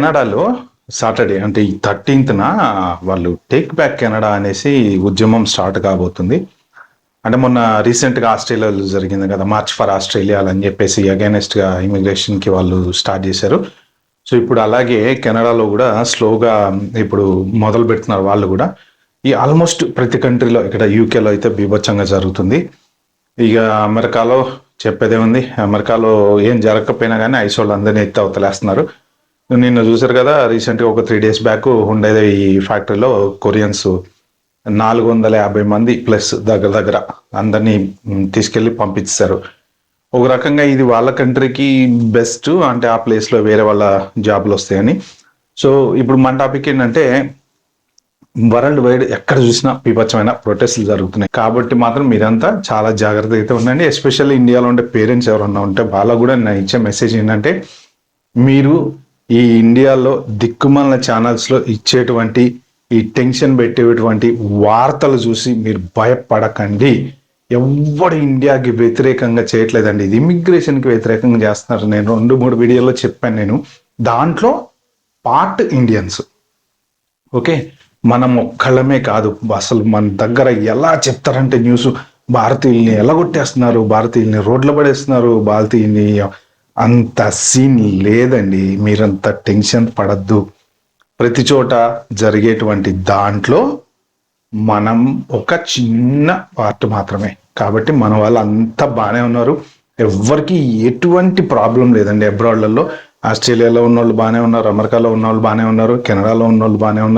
కెనడాలో సాటర్డే అంటే ఈ 13న వాళ్ళు టేక్ బ్యాక్ కెనడా అనేసి ఉద్యమం స్టార్ట్ కాబోతుంది. అంటే మొన్న రీసెంట్గా ఆస్ట్రేలియాలో జరిగింది కదా, మార్చ్ ఫర్ ఆస్ట్రేలియా అని చెప్పేసి అగైనెస్ట్గా ఇమిగ్రేషన్కి వాళ్ళు స్టార్ట్ చేశారు. సో ఇప్పుడు అలాగే కెనడాలో కూడా స్లోగా ఇప్పుడు మొదలు పెడుతున్నారు వాళ్ళు కూడా. ఈ ఆల్మోస్ట్ ప్రతి కంట్రీలో, ఇక్కడ యూకేలో అయితే బీభత్సంగా జరుగుతుంది. ఇక అమెరికాలో చెప్పేదేముంది, అమెరికాలో ఏం జరగకపోయినా కానీ ఐస్ వాళ్ళు అందరినీ ఎత్తి అవతలేస్తున్నారు. నిన్న చూసారు కదా, రీసెంట్గా ఒక 3 days బ్యాక్ హుండై ఈ ఫ్యాక్టరీలో కొరియన్స్ 450 మంది ప్లస్ దగ్గర అందరినీ తీసుకెళ్ళి పంపించారు. ఒక రకంగా ఇది వాళ్ళ కంట్రీకి బెస్ట్, అంటే ఆ ప్లేస్లో వేరే వాళ్ళ జాబ్లు వస్తాయని. సో ఇప్పుడు మన టాపిక్ ఏంటంటే, వరల్డ్ వైడ్ ఎక్కడ చూసినా బీభత్సమైన ప్రొటెస్ట్లు జరుగుతున్నాయి. కాబట్టి మాత్రం మీరంతా చాలా జాగ్రత్తగా అయితే ఉండండి. ఎస్పెషల్లీ ఇండియాలో ఉండే పేరెంట్స్ ఎవరన్నా ఉంటే వాళ్ళకు కూడా నేను ఇచ్చే మెసేజ్ ఏంటంటే, మీరు ఈ ఇండియాలో దిక్కుమాలిన ఛానల్స్లో ఇచ్చేటువంటి ఈ టెన్షన్ పెట్టేటువంటి వార్తలు చూసి మీరు భయపడకండి. ఎవ్వడు ఇండియాకి వ్యతిరేకంగా చేయట్లేదండి, ఇది ఇమిగ్రేషన్కి వ్యతిరేకంగా చేస్తున్నారు. నేను 2-3 వీడియోలో చెప్పాను. నేను దాంట్లో పార్ట్ ఇండియన్స్, ఓకే, మనం ఒక్కళ్ళమే కాదు. అసలు మన దగ్గర ఎలా చెప్తారంటే న్యూస్, భారతీయుల్ని ఎలాగొట్టేస్తున్నారు, భారతీయుల్ని రోడ్ల పడేస్తున్నారు, భారతీయుల్ని, అంత సీన్ లేదండి. మీరంత టెన్షన్ పడద్దు. ప్రతి చోట జరిగేటువంటి దాంట్లో మనం ఒక చిన్న పార్ట్ మాత్రమే. కాబట్టి మన వాళ్ళు అంతా బాగానే ఉన్నారు, ఎవ్వరికి ఎటువంటి ప్రాబ్లం లేదండి. అబ్రాడ్లలో ఆస్ట్రేలియాలో ఉన్న వాళ్ళు బాగానే ఉన్నారు, అమెరికాలో ఉన్న వాళ్ళు బాగానే ఉన్నారు, కెనడాలో ఉన్న వాళ్ళు బాగానే ఉన్నారు.